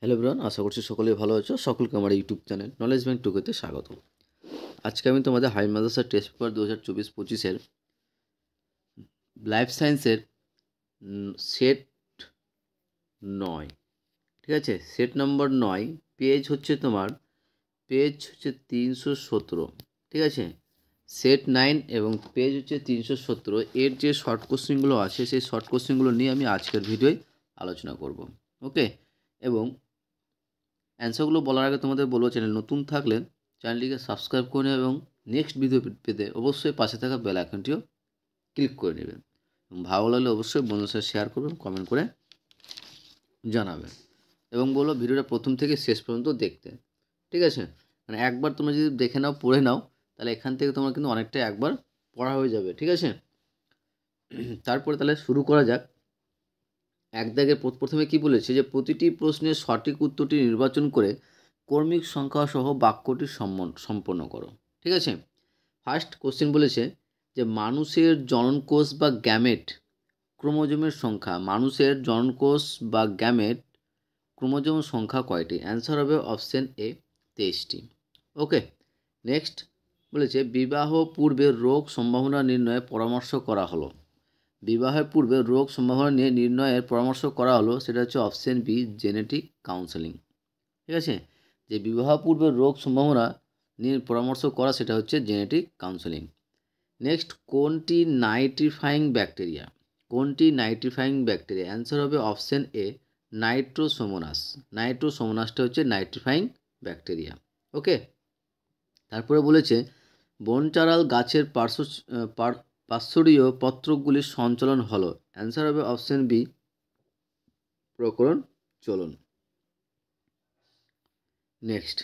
Hello everyone, আশা করছি সকলেই ভালো আছো। সকলকে আমার ইউটিউব চ্যানেল নলেজ ব্যাংক টুকুতে স্বাগত। আজকে আমি তোমাদের হাই মাদ্রাসা টেস্ট পেপার 2024-25 লাইফ সায়েন্সের সেট 9, ঠিক আছে, সেট নম্বর 9, পেজ হচ্ছে 317, ঠিক আছে। সেট 9 এবং পেজ হচ্ছে 317, এর যে শর্ট কোশ্চেনগুলো আছে সেই শর্ট কোশ্চেনগুলো নিয়ে আমি আজকের ভিডিওয় আলোচনা করব। ওকে, এবং অ্যান্সারগুলো বলার আগে তোমাদের বলবো, চ্যানেল নতুন থাকলে চ্যানেলটিকে সাবস্ক্রাইব করে নেবে এবং নেক্সট ভিডিও পেতে অবশ্যই পাশে থাকা বেল আইকনটিও ক্লিক করে নেবেন। এবং ভালো লাগলে অবশ্যই বন্ধুদের সাথে শেয়ার করবেন, কমেন্ট করে জানাবেন এবং বলো ভিডিওটা প্রথম থেকে শেষ পর্যন্ত দেখতে, ঠিক আছে। মানে একবার তোমরা যদি দেখে নাও, পড়ে নাও, তাহলে এখান থেকে তোমার কিন্তু অনেকটাই একবার পড়া হয়ে যাবে, ঠিক আছে। তারপরে তাহলে শুরু করা যাক। এক দাগের প্রথমে কি বলেছে যে প্রতিটি প্রশ্নের সঠিক উত্তরটি নির্বাচন করে কর্মিক সংখ্যা সহ বাক্যটি সম্পন্ন করো, ঠিক আছে। ফার্স্ট কোশ্চেন বলেছে যে মানুষের জননকোষ বা গ্যামেট ক্রোমোজোমের সংখ্যা, মানুষের জননকোষ বা গ্যামেট ক্রোমোজোম সংখ্যা কয়টি? অ্যান্সার হবে অপশন এ 23টি। ওকে, নেক্সট বলেছে বিবাহ পূর্বে রোগ সম্ভাবনা নির্ণয়ে পরামর্শ করা হলো। বিবাহের পূর্বে রোগ সম্ভাবনা নিয়ে নির্ণয়ের পরামর্শ করা হলো, সেটা হচ্ছে অপশন বি জেনেটিক কাউন্সেলিং, ঠিক আছে। যে বিবাহ পূর্বে রোগ সম্ভাবনা নিয়ে পরামর্শ করা সেটা হচ্ছে জেনেটিক কাউন্সেলিং। নেক্সট, কোনটি নাইট্রিফাইং ব্যাকটেরিয়া? কোনটি নাইট্রিফাইং ব্যাকটেরিয়া? অ্যান্সার হবে অপশন এ নাইট্রোসোমোনাস। নাইট্রোসোমোনাসটা হচ্ছে নাইট্রিফাইং ব্যাকটেরিয়া। ওকে, তারপরে বলেছে বনচারাল গাছের পার্শ্বরীয় পত্রকগুলির সঞ্চালন হলো। অ্যান্সার হবে অপশন বি প্রকরণ চলন। নেক্সট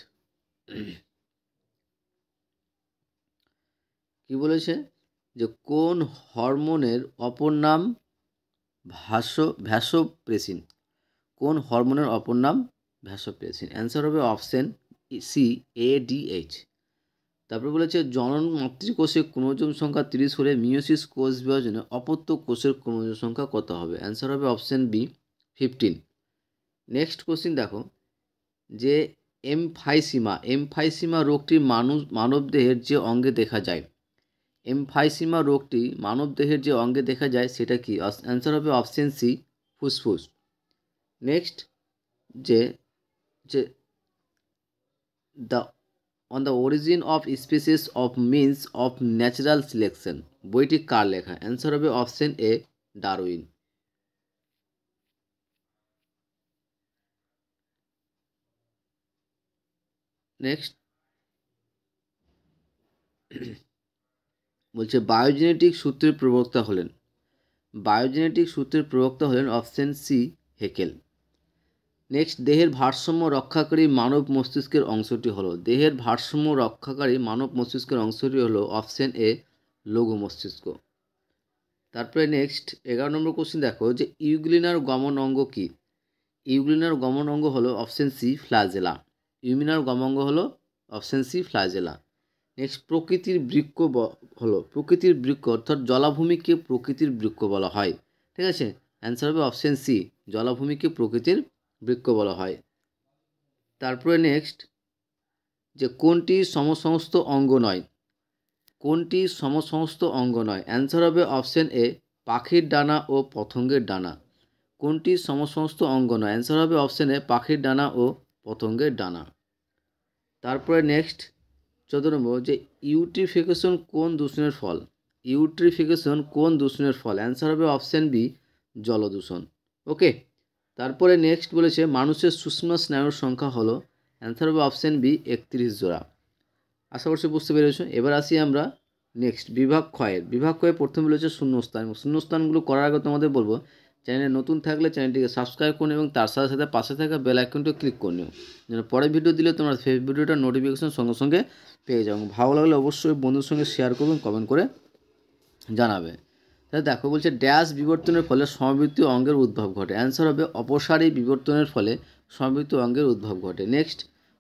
কি বলেছে যে কোন হরমোনের অপর নাম ভ্যাসোপ্রেসিন? কোন হরমোনের অপর নাম ভ্যাসোপ্রেসিন? অ্যান্সার হবে অপশন সি এডিএইচ। তারপরে বলেছে জনন মাতৃকোষে ক্রোমোজোম সংখ্যা 30 হলে মিওসিস কোষ বিভাজনে অপত্য কোষের ক্রোমোজোম সংখ্যা কত হবে? অ্যান্সার হবে অপশন বি 15। নেক্সট কোশ্চিন দেখো যে এমফাইসিমা রোগটি মানবদেহের যে অঙ্গে দেখা যায়, এমফাইসিমা রোগটি মানবদেহের যে অঙ্গে দেখা যায় সেটা কি? অ্যান্সার হবে অপশন সি ফুসফুস। নেক্সট যে যে the on the origin of species of means of natural selection বইটি কার লেখা? অ্যান্সার হবে অপশন এ ডারউইন। নেক্সট বলছে বায়োজেনেটিক সূত্রের প্রবক্তা হলেন, বায়োজেনেটিক সূত্রের প্রবক্তা হলেন অপশন সি হেকেল। নেক্সট দেহের ভারসাম্য রক্ষাকারী মানব মস্তিষ্কের অংশটি হলো, দেহের ভারসাম্য রক্ষাকারী মানব মস্তিষ্কের অংশটি হলো অপশন এ লঘু মস্তিষ্ক। তারপরে নেক্সট 11 নম্বর কোশ্চেন দেখো যে ইউগ্লিনার গমন অঙ্গ কি? ইউগ্লিনার গমন অঙ্গ হলো অপশন সি ফ্ল্যাজেলা। ইউমিনার গমন অঙ্গ হলো অপশন সি ফ্ল্যাজেলা। নেক্সট প্রকৃতির বৃক্ষ হলো, প্রকৃতির বৃক্ষ অর্থাৎ জলাভূমিকে প্রকৃতির বৃক্ষ বলা হয়, ঠিক আছে। অ্যান্সার হবে অপশন সি জলাভূমিকে প্রকৃতির বৃক্ষ বলা হয়। তারপরে নেক্সট যে কোনটি সমসমস্ত অঙ্গ নয়? কোনটি সমসমস্ত অঙ্গ নয়? অ্যান্সার হবে অপশন এ পাখির ডানা ও পতঙ্গের ডানা। কোনটি সমসমস্ত অঙ্গ নয়? অ্যান্সার হবে অপশন এ পাখির ডানা ও পতঙ্গের ডানা। তারপরে নেক্সট 14 নম্বর যে ইউট্রিফিকেশন কোন দূষণের ফল? ইউট্রিফিকেশন কোন দূষণের ফল? অ্যান্সার হবে অপশন বি জলদূষণ। ওকে, তারপরে নেক্সট বলেছে মানুষের সূক্ষ্ম স্নায়ুর সংখ্যা হলো, অ্যান্সার হবে অপশন বি 31 জোড়া। আশা করছি বুঝতে পেরেছো। এবার আসি আমরা নেক্সট বিভাগ ক্ষয়ের। বিভাগ ক্ষয়ে প্রথমে বলেছে শূন্যস্থান। শূন্যস্থানগুলো করার আগে তোমাদের বলবো চ্যানেলে নতুন থাকলে চ্যানেলটিকে সাবস্ক্রাইব করে এবং তার সাথে সাথে পাশে থাকা বেল আইকনটিও ক্লিক করে নিও, যেন পরের ভিডিও দিলে তোমরা সেই ভিডিওটার নোটিফিকেশন সঙ্গে সঙ্গে পেয়ে যাও। ভালো লাগলে অবশ্যই বন্ধুর সঙ্গে শেয়ার করবেন, কমেন্ট করে জানাবে। তাহলে দেখো বলছে ড্যাশ বিবর্তনের ফলে সমবৃত্তীয় অঙ্গের উদ্ভব ঘটে। অ্যান্সার হবে অপসারী বিবর্তনের ফলে সমবৃত্তীয় অঙ্গের উদ্ভব ঘটে। নেক্সট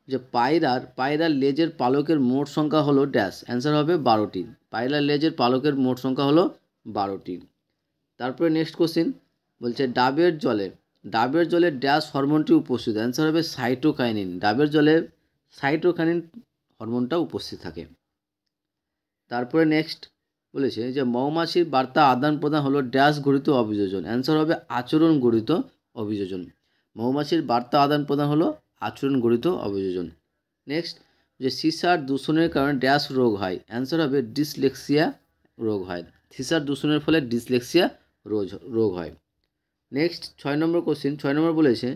যে পায়রার লেজের পালকের মোট সংখ্যা হলো ড্যাশ। অ্যান্সার হবে 12টি। পায়রার লেজের পালকের মোট সংখ্যা হলো 12টি। তারপরে নেক্সট কোশ্চিন বলছে ডাবের জলে ড্যাশ হরমোনটি উপস্থিত, অ্যান্সার হবে সাইটোকাইনিন। ডাবের জলে সাইটোকাইনিন হরমোনটা উপস্থিত থাকে। তারপরে নেক্সট বলেছে যে মৌমাছির বার্তা আদান প্রদান হলো ড্যাশ গঠিত অভিযোজন, অ্যান্সার হবে আচরণ গঠিত অভিযোজন। মৌমাছির বার্তা আদান প্রদান হলো আচরণ গঠিত অভিযোজন। নেক্সট যে সিসার দূষণের কারণে ড্যাশ রোগ হয়, অ্যান্সার হবে ডিসলেক্সিয়া রোগ হয়। সিসার দূষণের ফলে ডিসলেক্সিয়া রোগ হয়। নেক্সট 6 নম্বর কোশ্চেন। 6 নম্বর বলেছে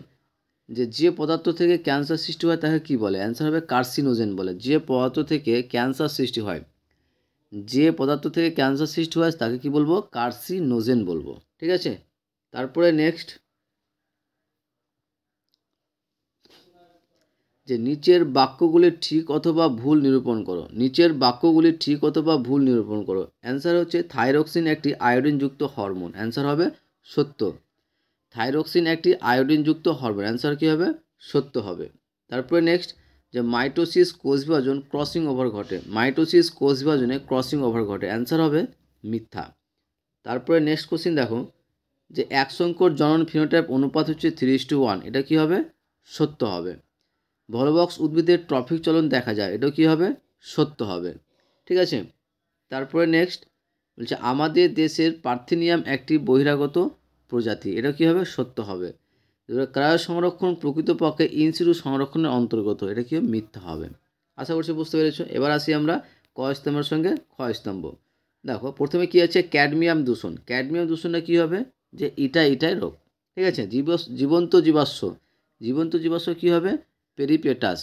যে পদার্থ থেকে ক্যান্সার সৃষ্টি হয় তাকে কি বলে, অ্যান্সার হবে কার্সিনোজেন বলে। যে পদার্থ থেকে ক্যান্সার সৃষ্টি হয়, যে পদার্থ থেকে ক্যান্সার সৃষ্টি হয় তাকে কি বলবো, কার্সিনোজেন বলবো। ঠিক আছে। তারপরে নেক্সট যে নিচের বাক্যগুলি ঠিক অথবা ভুল নিরূপণ করো। নিচের বাক্যগুলি ঠিক অথবা ভুল নিরূপণ করো। অ্যান্সার হচ্ছে থাইরক্সিন একটি আয়োডিনযুক্ত হরমোন, অ্যান্সার হবে সত্য। থাইরক্সিন একটি আয়োডিনযুক্ত হরমোন, অ্যান্সার কী হবে, সত্য হবে। তারপরে নেক্সট যে মাইটোসিস কোষ বিভাজন ক্রসিং ওভার ঘটে। মাইটোসিস কোষ বিভাজনে ক্রসিং ওভার ঘটে, অ্যান্সার হবে মিথ্যা। তারপরে নেক্সট কোশ্চিন দেখো যে এক সংকর জনন ফিনোটাইপ অনুপাত হচ্ছে 3:1, এটা কী হবে, সত্য হবে। ভলবক্স উদ্ভিদের ট্রফিক চলন দেখা যায়, এটাও কী হবে, সত্য হবে। ঠিক আছে। তারপরে নেক্সট বলছে আমাদের দেশের পার্থেনিয়াম একটি বহিরাগত প্রজাতি, এটা কী হবে, সত্য হবে। ক্রায় সংরক্ষণ প্রকৃতপক্ষে ইনসিটু সংরক্ষণের অন্তর্গত, এটা কী হবে, মিথ্যা হবে। আশা করছি বুঝতে পেরেছো। এবার আসি আমরা ক স্তম্ভের সঙ্গে খ স্তম্ভ। দেখো প্রথমে কী আছে, ক্যাডমিয়াম দূষণ। ক্যাডমিয়াম দূষণটা কী হবে, যে ইটাই রোগ। ঠিক আছে। জীবন্ত জীবাশ্ম কী হবে, peripatus.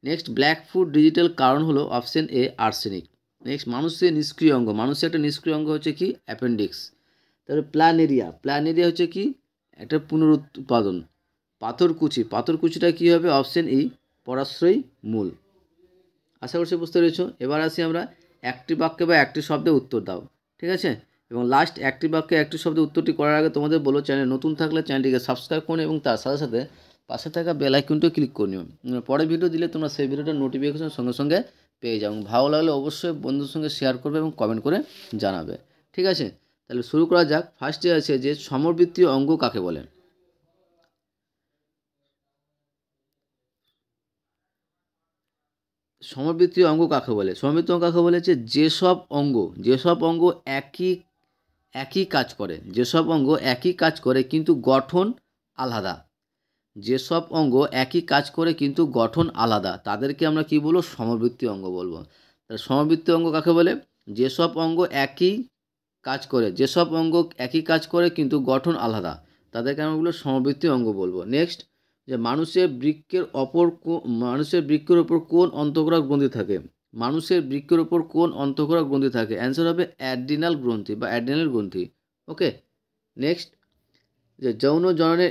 Next black food digital কারণ হলো অপশন এ আর্সেনিক। নেক্সট মানুষের নিষ্ক্রিয় অঙ্গ। মানুষের একটা নিষ্ক্রিয় অঙ্গ হচ্ছে কি, অ্যাপেন্ডিক্স। তারপরে প্ল্যানেরিয়া হচ্ছে কি, একটা পুনরুৎপাদন। পাথরকুচিটা কী হবে, অপশন ই পরাশ্রয়ী মূল। আশা করছি বুঝতে পেরেছো। এবার আসি আমরা একটি বাক্যে বা একটি শব্দে উত্তর দাও। ঠিক আছে। এবং লাস্ট একটি বাক্যে একটি শব্দে উত্তরটি করার আগে তোমাদের বলো, চ্যানেল নতুন থাকলে চ্যানেলটিকে সাবস্ক্রাইব করুন এবং তার সাথে সাথে পাশে থাকা বেল আইকনটিও ক্লিক করে নিও। পরে ভিডিও দিলে তোমরা সেই ভিডিওটার নোটিফিকেশন সঙ্গে সঙ্গে পেয়ে যাও। ভালো লাগলে অবশ্যই বন্ধুর সঙ্গে শেয়ার করবে এবং কমেন্ট করে জানাবে। ঠিক আছে। তাহলে শুরু করা যাক। ফার্স্টে আছে যে সমবৃত্তীয় অঙ্গ কাকে বলে। সমবৃত্তীয় অঙ্গ কাকে বলে, সমবৃত্তীয় অঙ্গ কাকে বলে, যেসব অঙ্গ একই কাজ করে, যেসব অঙ্গ একই কাজ করে কিন্তু গঠন আলাদা। যেসব অঙ্গ একই কাজ করে কিন্তু গঠন আলাদা তাদেরকে আমরা কি বলবো, সমবৃত্তীয় অঙ্গ বলবো। তাহলে সমবৃত্তীয় অঙ্গ কাকে বলে, যেসব অঙ্গ একই কাজ করে কিন্তু গঠন আলাদা তাদেরকে আমরা বলবো সমবৃত্তীয় অঙ্গ বলবো। নেক্সট যে মানুষের বৃক্কের ওপর কোন অন্তঃক্ষরা গ্রন্থি থাকে। মানুষের বৃক্কের ওপর কোন অন্তঃক্ষরা গ্রন্থি থাকে, অ্যান্সার হবে অ্যাড্রিনাল গ্রন্থি বা অ্যাড্রিনাল গ্রন্থি। ওকে। নেক্সট যে যৌন জননের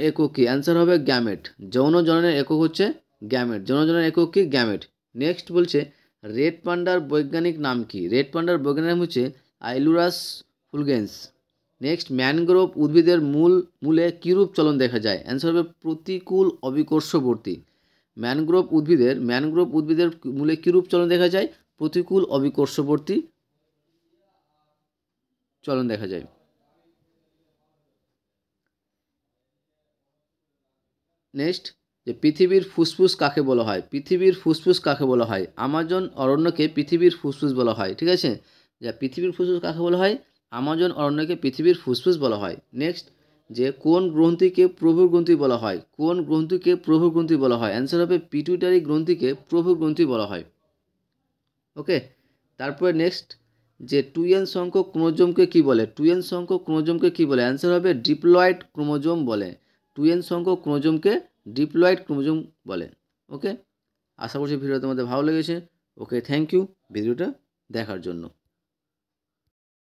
একক কী, অ্যান্সার হবে গ্যামেট। যৌন জননের একক হচ্ছে গ্যামেট। যৌন জননের একক কি, গ্যামেট। নেক্সট বলছে রেড পান্ডার বৈজ্ঞানিক নাম কি, রেড পান্ডার বৈজ্ঞানিক নাম হচ্ছে আইলুরাস ফুলগেন্স। নেক্সট ম্যানগ্রোভ উদ্ভিদের মূলে কীরূপ চলন দেখা যায়, অ্যান্সার হবে প্রতিকূল অবিকর্ষবর্তী। ম্যানগ্রোভ উদ্ভিদের মূলে কীরূপ চলন দেখা যায়, প্রতিকূল অবিকর্ষবর্তী চলন দেখা যায়। নেক্সট যে পৃথিবীর ফুসফুস কাকে বলা হয়, আমাজন অরণ্যকে পৃথিবীর ফুসফুস বলা হয়। ঠিক আছে। যা পৃথিবীর ফুসফুস কাকে বলা হয়, আমাজন অরণ্যকে পৃথিবীর ফুসফুস বলা হয়। নেক্সট যে কোন গ্রন্থিকে প্রভু গ্রন্থি বলা হয়, অ্যান্সার হবে পিটুইটারি গ্রন্থিকে প্রভু গ্রন্থি বলা হয়। ওকে। তারপরে নেক্সট যে 2n সংখ্যক ক্রোমোজোমকে কি বলে, অ্যান্সার হবে ডিপ্লয়েড ক্রোমোজোম বলে। 2n সংখ্যক ক্রোমোজোমকে ডিপ্লয়েড ক্রোমোজোম বলে। ওকে। আশা করছি ভিডিওটা তোমাদের ভালো লেগেছে। ওকে, থ্যাংক ইউ ভিডিওটা দেখার জন্য।